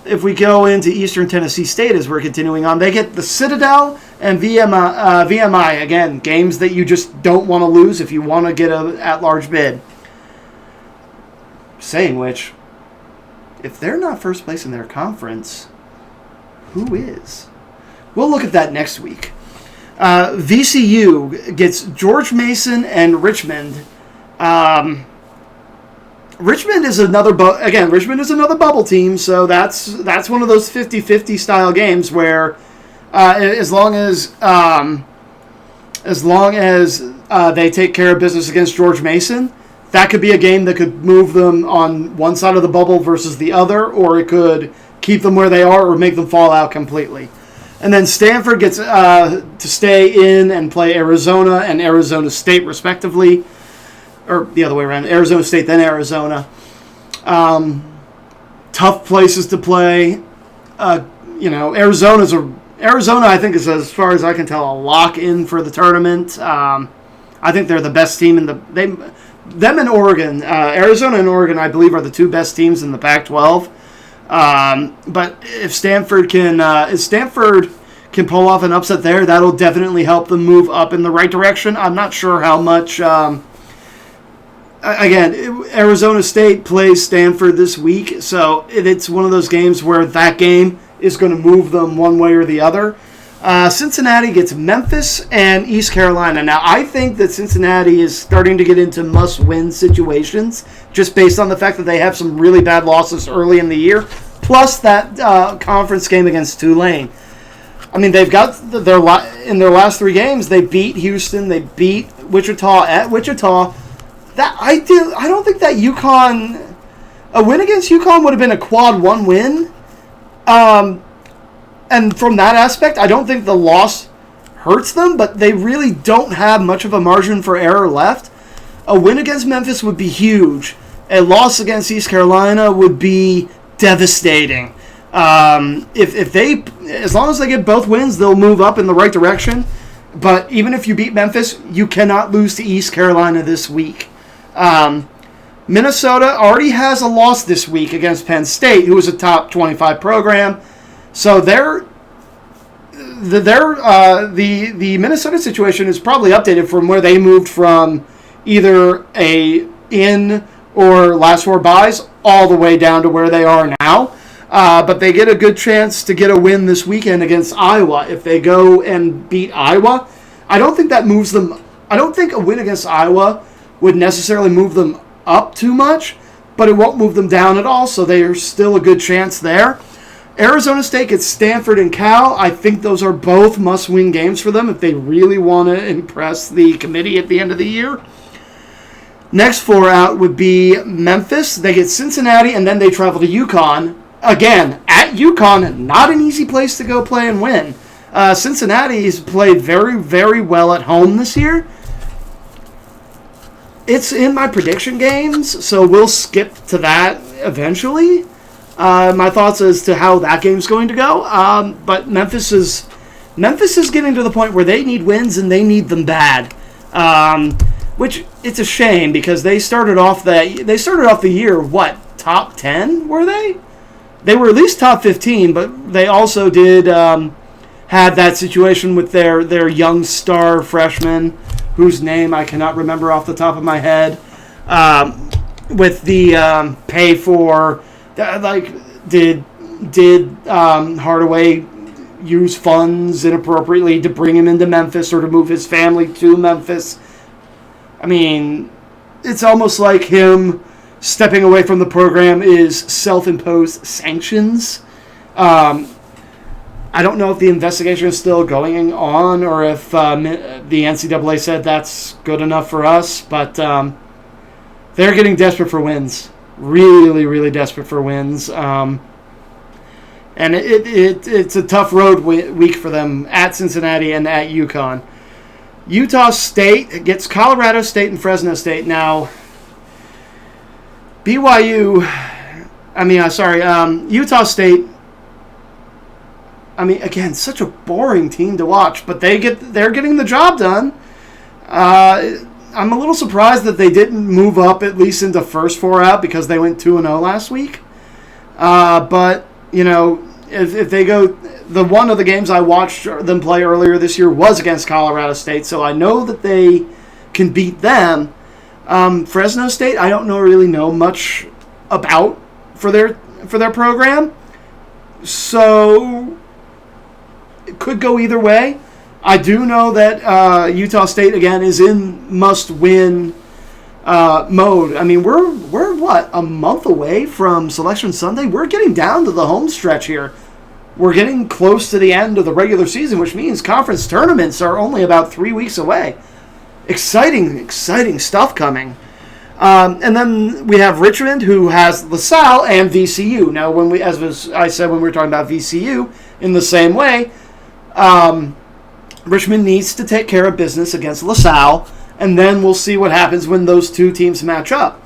if we go into Eastern Tennessee State as we're continuing on, they get the Citadel and VMI. Again, games that you just don't want to lose if you want to get an at-large bid. Saying which, if they're not first place in their conference, who is? We'll look at that next week. VCU gets George Mason and Richmond. Richmond is another bubble team, so that's one of those 50-50 style games where as long as they take care of business against George Mason, that could be a game that could move them on one side of the bubble versus the other, or it could keep them where they are or make them fall out completely. And then Stanford gets to stay in and play Arizona and Arizona State respectively. Or the other way around, Arizona State, then Arizona. Tough places to play. Arizona, I think, is, as far as I can tell, a lock-in for the tournament. I think they're the best team in them and Oregon. Arizona and Oregon, I believe, are the 2 best teams in the Pac-12. But if Stanford can pull off an upset there, that'll definitely help them move up in the right direction. I'm not sure how much... Again, Arizona State plays Stanford this week, so it's one of those games where that game is going to move them one way or the other. Cincinnati gets Memphis and East Carolina. Now, I think that Cincinnati is starting to get into must-win situations just based on the fact that they have some really bad losses early in the year, plus that conference game against Tulane. I mean, they've got in their last 3 games, they beat Houston, they beat Wichita at Wichita. I don't think that a win against UConn would have been a quad 1 win. And from that aspect, I don't think the loss hurts them, but they really don't have much of a margin for error left. A win against Memphis would be huge. A loss against East Carolina would be devastating. As long as they get both wins, they'll move up in the right direction. But even if you beat Memphis, you cannot lose to East Carolina this week. Minnesota already has a loss this week against Penn State, who is a top 25 program. So the Minnesota situation is probably updated from where they moved from either a in or last 4 buys all the way down to where they are now. But they get a good chance to get a win this weekend against Iowa. If they go and beat Iowa, I don't think that moves them. I don't think a win against Iowa would necessarily move them up too much, but it won't move them down at all, so there's still a good chance there. Arizona State gets Stanford and Cal. I think those are both must-win games for them if they really want to impress the committee at the end of the year. Next 4 out would be Memphis. They get Cincinnati, and then they travel to UConn. Again, at UConn, not an easy place to go play and win. Cincinnati's played very, very well at home this year. It's in my prediction games, so we'll skip to that eventually. My thoughts as to how that game's going to go. But Memphis is getting to the point where they need wins and they need them bad. Which it's a shame because they started off the year top 10 were they? They were at least top 15, but they also did had that situation with their young star freshman, whose name I cannot remember off the top of my head, with the pay for, did Hardaway use funds inappropriately to bring him into Memphis or to move his family to Memphis? I mean, it's almost like him stepping away from the program is self-imposed sanctions. I don't know if the investigation is still going on or if the NCAA said that's good enough for us, but they're getting desperate for wins. Really, really desperate for wins. And it's a tough road week for them at Cincinnati and at UConn. Utah State gets Colorado State and Fresno State. Now, Utah State, again, such a boring team to watch, but they're getting the job done. I'm a little surprised that they didn't move up at least into first four out because they went 2-0 last week. But, if they go, the one of the games I watched them play earlier this year was against Colorado State, so I know that they can beat them. Fresno State, I don't really know much about for their program, so it could go either way. I do know that Utah State again is in must-win mode. I mean, we're what, a month away from Selection Sunday? We're getting down to the home stretch here. We're getting close to the end of the regular season, which means conference tournaments are only about 3 weeks away. Exciting stuff coming. And then we have Richmond, who has LaSalle and VCU. Now, as I said when we were talking about VCU, in the same way, Richmond needs to take care of business against LaSalle, and then we'll see what happens when those two teams match up.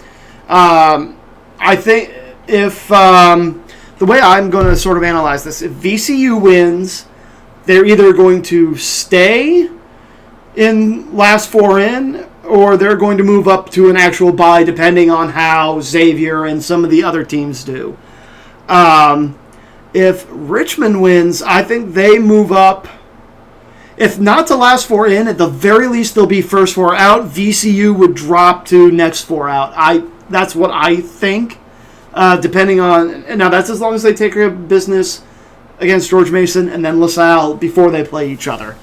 I think if the way I'm going to sort of analyze this, if VCU wins, they're either going to stay in last four in, or they're going to move up to an actual bye, depending on how Xavier and some of the other teams do. If Richmond wins, I think they move up. If not to last four in, at the very least they'll be first four out. VCU would drop to next four out. That's what I think. Depending on, now that's as long as they take care of business against George Mason and then LaSalle before they play each other.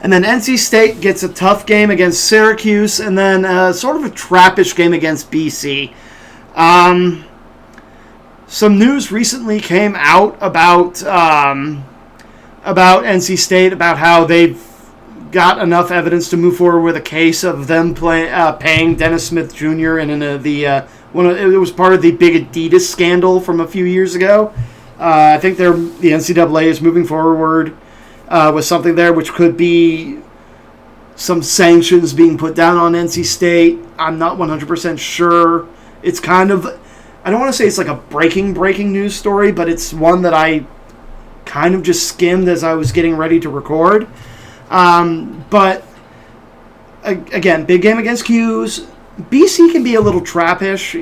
And then NC State gets a tough game against Syracuse, and then sort of a trappish game against BC. Some news recently came out about NC State, about how they've got enough evidence to move forward with a case of them paying Dennis Smith Jr. and it was part of the big Adidas scandal from a few years ago. I think the NCAA is moving forward with something there, which could be some sanctions being put down on NC State. I'm not 100% sure. It's kind of, I don't want to say it's like a breaking news story, but it's one that I kind of just skimmed as I was getting ready to record. But again, big game against Q's. BC can be a little trappish,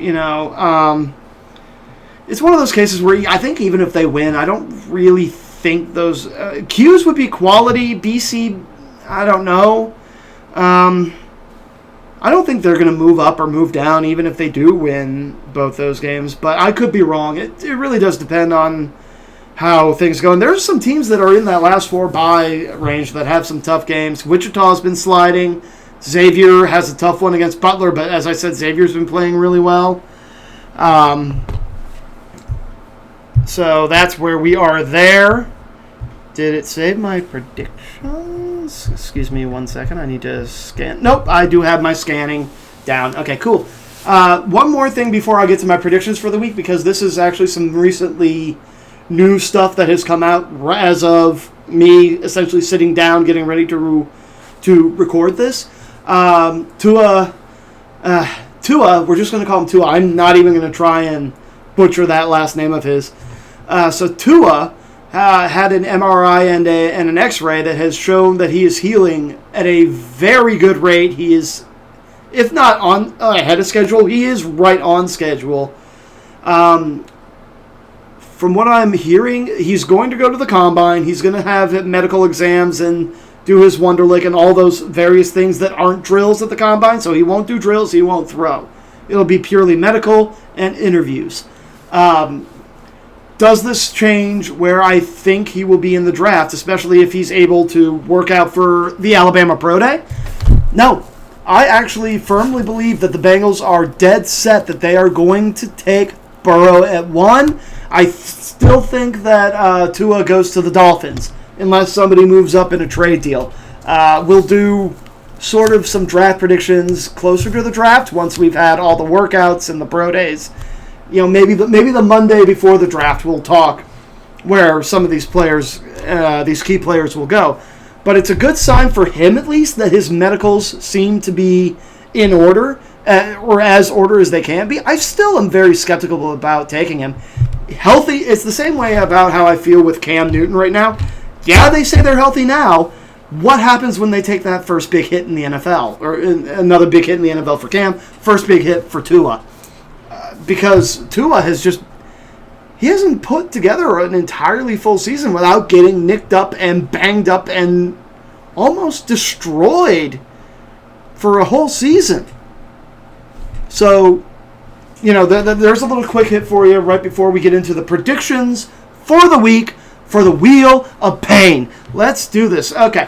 it's one of those cases where I think even if they win, I don't really think those Q's would be quality. BC, I don't know. I don't think they're going to move up or move down, even if they do win both those games. But I could be wrong. It really does depend on how things go. And there's some teams that are in that last four bye range that have some tough games. Wichita's been sliding. Xavier has a tough one against Butler, but as I said, Xavier's been playing really well. So that's where we are there. Did it save my predictions? Excuse me 1 second. I need to scan. Nope, I do have my scanning down. Okay, cool. One more thing before I get to my predictions for the week, because this is actually some recently new stuff that has come out as of me essentially sitting down, getting ready to record this. Tua, we're just going to call him Tua. I'm not even going to try and butcher that last name of his. So Tua had an MRI and an X-ray that has shown that he is healing at a very good rate. He is, if not on ahead of schedule, he is right on schedule. From what I'm hearing, he's going to go to the combine. He's going to have medical exams and do his Wonderlic and all those various things that aren't drills at the combine. So he won't do drills. He won't throw. It'll be purely medical and interviews. Does this change where I think he will be in the draft, especially if he's able to work out for the Alabama Pro Day? No. I actually firmly believe that the Bengals are dead set that they are going to take Burrow at 1. I still think that Tua goes to the Dolphins, unless somebody moves up in a trade deal. We'll do sort of some draft predictions closer to the draft once we've had all the workouts and the pro days. Maybe the Monday before the draft we'll talk where some of these players, these key players will go. But it's a good sign for him, at least, that his medicals seem to be in order, or as order as they can be. I still am very skeptical about taking him. Healthy, it's the same way about how I feel with Cam Newton right now. Yeah, they say they're healthy now. What happens when they take that first big hit in the NFL? Or another big hit in the NFL for Cam, first big hit for Tua. Because Tua he hasn't put together an entirely full season without getting nicked up and banged up and almost destroyed for a whole season. So, there's a little quick hit for you right before we get into the predictions for the week for the Wheel of Pain. Let's do this. Okay.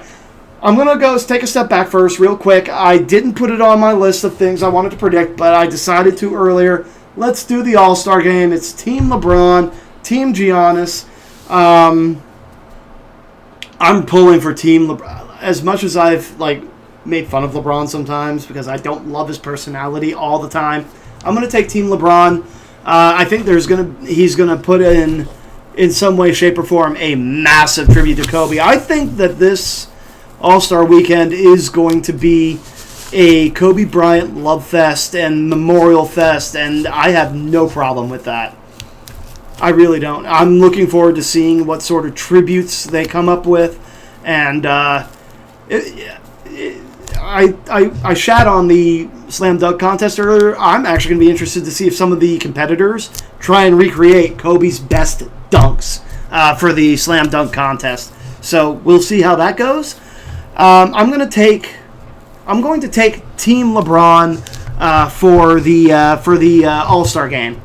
I'm going to go take a step back first real quick. I didn't put it on my list of things I wanted to predict, but I decided to earlier. Let's do the All-Star game. It's Team LeBron, Team Giannis. I'm pulling for Team LeBron. As much as I've made fun of LeBron sometimes because I don't love his personality all the time, I'm going to take Team LeBron. I think he's going to put in some way, shape, or form, a massive tribute to Kobe. I think that this All-Star weekend is going to be a Kobe Bryant love fest and memorial fest, and I have no problem with that. I really don't. I'm looking forward to seeing what sort of tributes they come up with, and I shat on the slam dunk contest earlier. I'm actually going to be interested to see if some of the competitors try and recreate Kobe's best dunks for the slam dunk contest. So we'll see how that goes. I'm going to take Team LeBron for the All-Star game.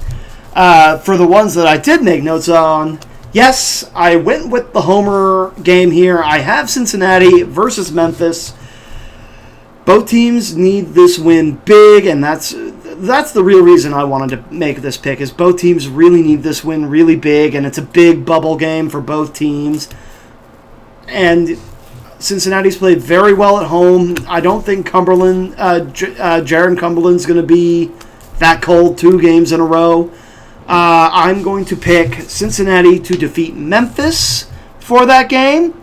For the ones that I did make notes on, yes, I went with the Homer game here. I have Cincinnati versus Memphis. Both teams need this win big, and that's the real reason I wanted to make this pick, is both teams really need this win really big, and it's a big bubble game for both teams. And Cincinnati's played very well at home. I don't think Jaron Cumberland's going to be that cold 2 games in a row. I'm going to pick Cincinnati to defeat Memphis for that game.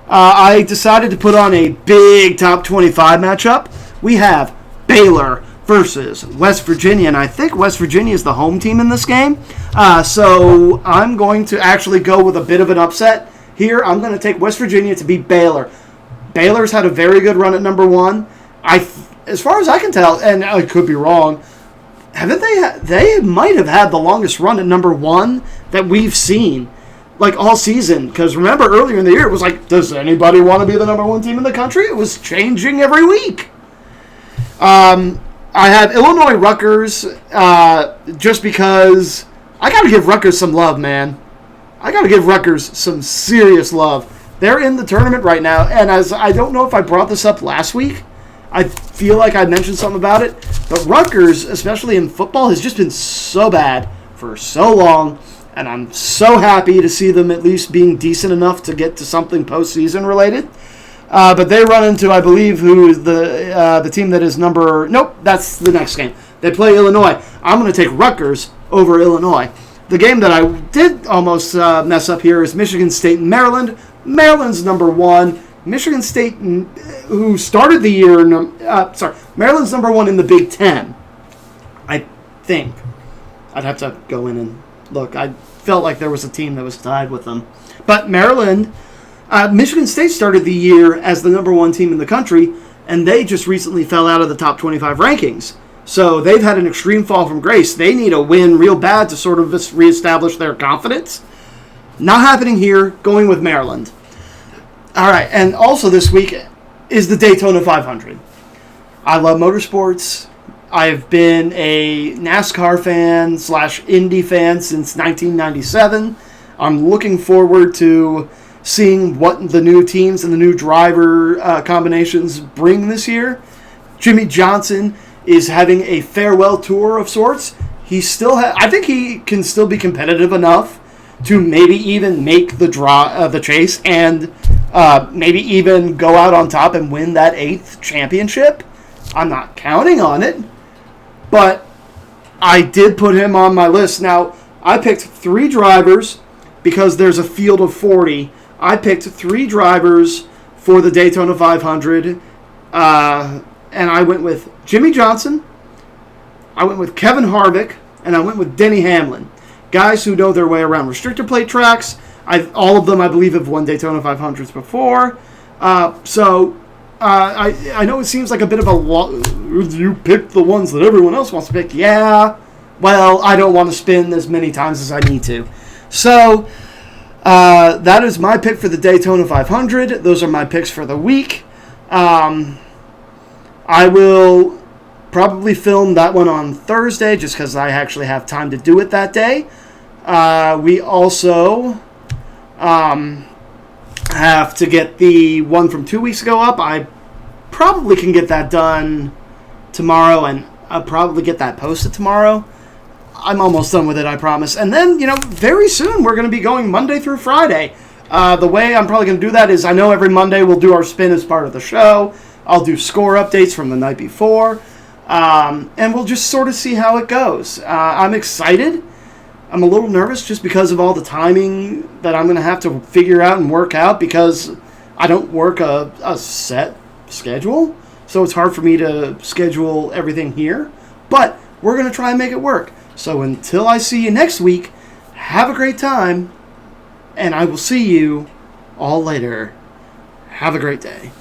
I decided to put on a big top 25 matchup. We have Baylor versus West Virginia, and I think West Virginia is the home team in this game. So I'm going to actually go with a bit of an upset here. I'm going to take West Virginia to beat Baylor. Baylor's had a very good run at number 1. As far as I can tell, and I could be wrong, haven't they might have had the longest run at number 1 that we've seen, all season. Because remember, earlier in the year, it was does anybody want to be the number 1 team in the country? It was changing every week. I have Illinois Rutgers, just because I got to give Rutgers some love, man. I got to give Rutgers some serious love. They're in the tournament right now, and as I don't know if I brought this up last week, I feel like I mentioned something about it, but Rutgers, especially in football, has just been so bad for so long, and I'm so happy to see them at least being decent enough to get to something postseason related. But they run into, I believe, who is the team that is nope, that's the next game. They play Illinois. I'm going to take Rutgers over Illinois. The game that I did almost mess up here is Michigan State and Maryland. Maryland's number 1. Michigan State, who started the year, Maryland's number 1 in the Big Ten. I think. I'd have to go in and look. I felt like there was a team that was tied with them. But Maryland, Michigan State started the year as the number 1 team in the country, and they just recently fell out of the top 25 rankings. So they've had an extreme fall from grace. They need a win real bad to sort of just reestablish their confidence. Not happening here, going with Maryland. All right, and also this week is the Daytona 500. I love motorsports. I've been a NASCAR fan / Indy fan since 1997. I'm looking forward to seeing what the new teams and the new driver combinations bring this year. Jimmy Johnson is having a farewell tour of sorts. I think he can still be competitive enough to maybe even make the chase and maybe even go out on top and win that 8th championship. I'm not counting on it, but I did put him on my list. Now, I picked 3 drivers because there's a field of 40. I picked 3 drivers for the Daytona 500, and I went with Jimmy Johnson, I went with Kevin Harvick, and I went with Denny Hamlin. Guys who know their way around restrictor plate tracks. All of them, I believe, have won Daytona 500s before. I know it seems like a bit of a you picked the ones that everyone else wants to pick. Yeah, well, I don't want to spin as many times as I need to. So that is my pick for the Daytona 500. Those are my picks for the week. I will probably film that one on Thursday just because I actually have time to do it that day. We also have to get the one from 2 weeks ago up. I probably can get that done tomorrow, and I'll probably get that posted tomorrow. I'm almost done with it, I promise. And then, very soon we're going to be going Monday through Friday. The way I'm probably going to do that is I know every Monday we'll do our spin as part of the show. I'll do score updates from the night before. And we'll just sort of see how it goes. I'm excited. I'm a little nervous just because of all the timing that I'm going to have to figure out and work out because I don't work a set schedule. So it's hard for me to schedule everything here. But we're going to try and make it work. So until I see you next week, have a great time. And I will see you all later. Have a great day.